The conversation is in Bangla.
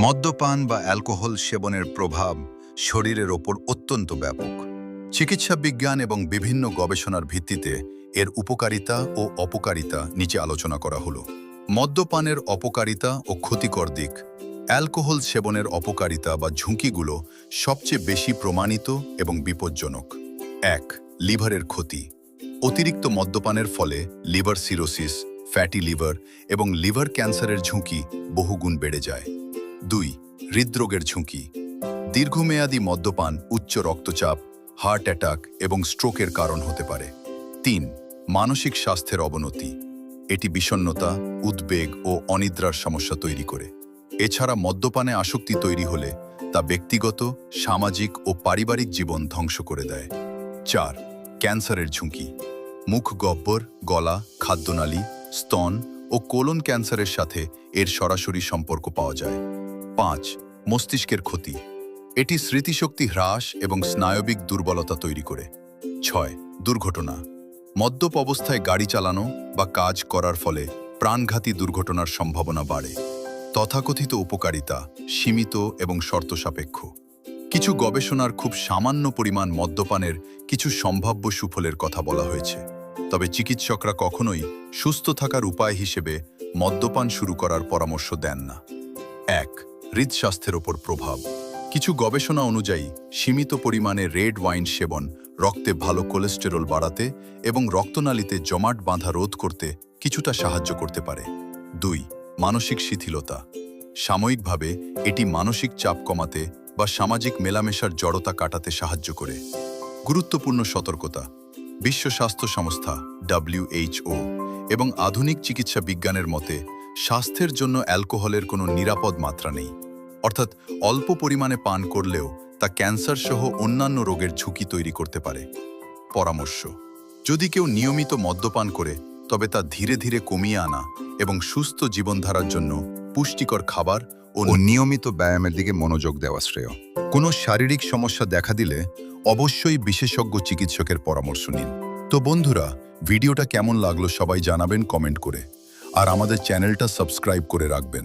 মদ্যপান বা অ্যালকোহল সেবনের প্রভাব শরীরের ওপর অত্যন্ত ব্যাপক। চিকিৎসা বিজ্ঞান এবং বিভিন্ন গবেষণার ভিত্তিতে এর উপকারিতা ও অপকারিতা নিচে আলোচনা করা হলো। মদ্যপানের অপকারিতা ও ক্ষতিকর দিক। অ্যালকোহল সেবনের অপকারিতা বা ঝুঁকিগুলো সবচেয়ে বেশি প্রমাণিত এবং বিপজ্জনক। ১. লিভারের ক্ষতি। অতিরিক্ত মদ্যপানের ফলে লিভার সিরোসিস, ফ্যাটি লিভার এবং লিভার ক্যান্সারের ঝুঁকি বহুগুণ বেড়ে যায়। ২. হৃদরোগের ঝুঁকি। দীর্ঘমেয়াদী মদ্যপান উচ্চ রক্তচাপ, হার্ট অ্যাটাক এবং স্ট্রোকের কারণ হতে পারে। ৩. মানসিক স্বাস্থ্যের অবনতি। এটি বিষণ্ণতা, উদ্বেগ ও অনিদ্রার সমস্যা তৈরি করে। এছাড়া মদ্যপানে আসক্তি তৈরি হলে তা ব্যক্তিগত, সামাজিক ও পারিবারিক জীবন ধ্বংস করে দেয়। ৪. ক্যান্সারের ঝুঁকি। মুখ গহ্বর, গলা, খাদ্যনালী, স্তন ও কোলন ক্যান্সারের সাথে এর সরাসরি সম্পর্ক পাওয়া যায়। ৫. মস্তিষ্কের ক্ষতি। এটি স্মৃতিশক্তি হ্রাস এবং স্নায়বিক দুর্বলতা তৈরি করে। ৬. দুর্ঘটনা। মদ্যপ অবস্থায় গাড়ি চালানো বা কাজ করার ফলে প্রাণঘাতী দুর্ঘটনার সম্ভাবনা বাড়ে। তথাকথিত উপকারিতা সীমিত এবং শর্তসাপেক্ষ। কিছু গবেষণার খুব সামান্য পরিমাণ মদ্যপানের কিছু সম্ভাব্য সুফলের কথা বলা হয়েছে, তবে চিকিৎসকরা কখনোই সুস্থ থাকার উপায় হিসেবে মদ্যপান শুরু করার পরামর্শ দেন না। ১. হৃদস্বাস্থ্যের ওপর প্রভাব। কিছু গবেষণা অনুযায়ী সীমিত পরিমাণে রেড ওয়াইন সেবন রক্তে ভালো কোলেস্টেরল বাড়াতে এবং রক্তনালীতে জমাট বাঁধা রোধ করতে কিছুটা সাহায্য করতে পারে। ২. মানসিক শিথিলতা। সাময়িকভাবে এটি মানসিক চাপ কমাতে বা সামাজিক মেলামেশার জড়তা কাটাতে সাহায্য করে। গুরুত্বপূর্ণ সতর্কতা। বিশ্ব স্বাস্থ্য সংস্থা WHO এবং আধুনিক চিকিৎসা বিজ্ঞানের মতে স্বাস্থ্যের জন্য অ্যালকোহলের কোনো নিরাপদ মাত্রা নেই, অর্থাৎ অল্প পরিমাণে পান করলেও তা ক্যান্সার সহ অন্যান্য রোগের ঝুঁকি তৈরি করতে পারে। পরামর্শ: যদি কেউ নিয়মিত মদ্যপান করে তবে তা ধীরে ধীরে কমিয়ে আনা এবং সুস্থ জীবনধারার জন্য পুষ্টিকর খাবার ও নিয়মিত ব্যায়ামের দিকে মনোযোগ দেওয়া শ্রেয়। কোনো শারীরিক সমস্যা দেখা দিলে অবশ্যই বিশেষজ্ঞ চিকিৎসকের পরামর্শ নিন। তো বন্ধুরা, ভিডিওটা কেমন লাগলো সবাই জানাবেন কমেন্ট করে, আর আমাদের চ্যানেলটা সাবস্ক্রাইব করে রাখবেন।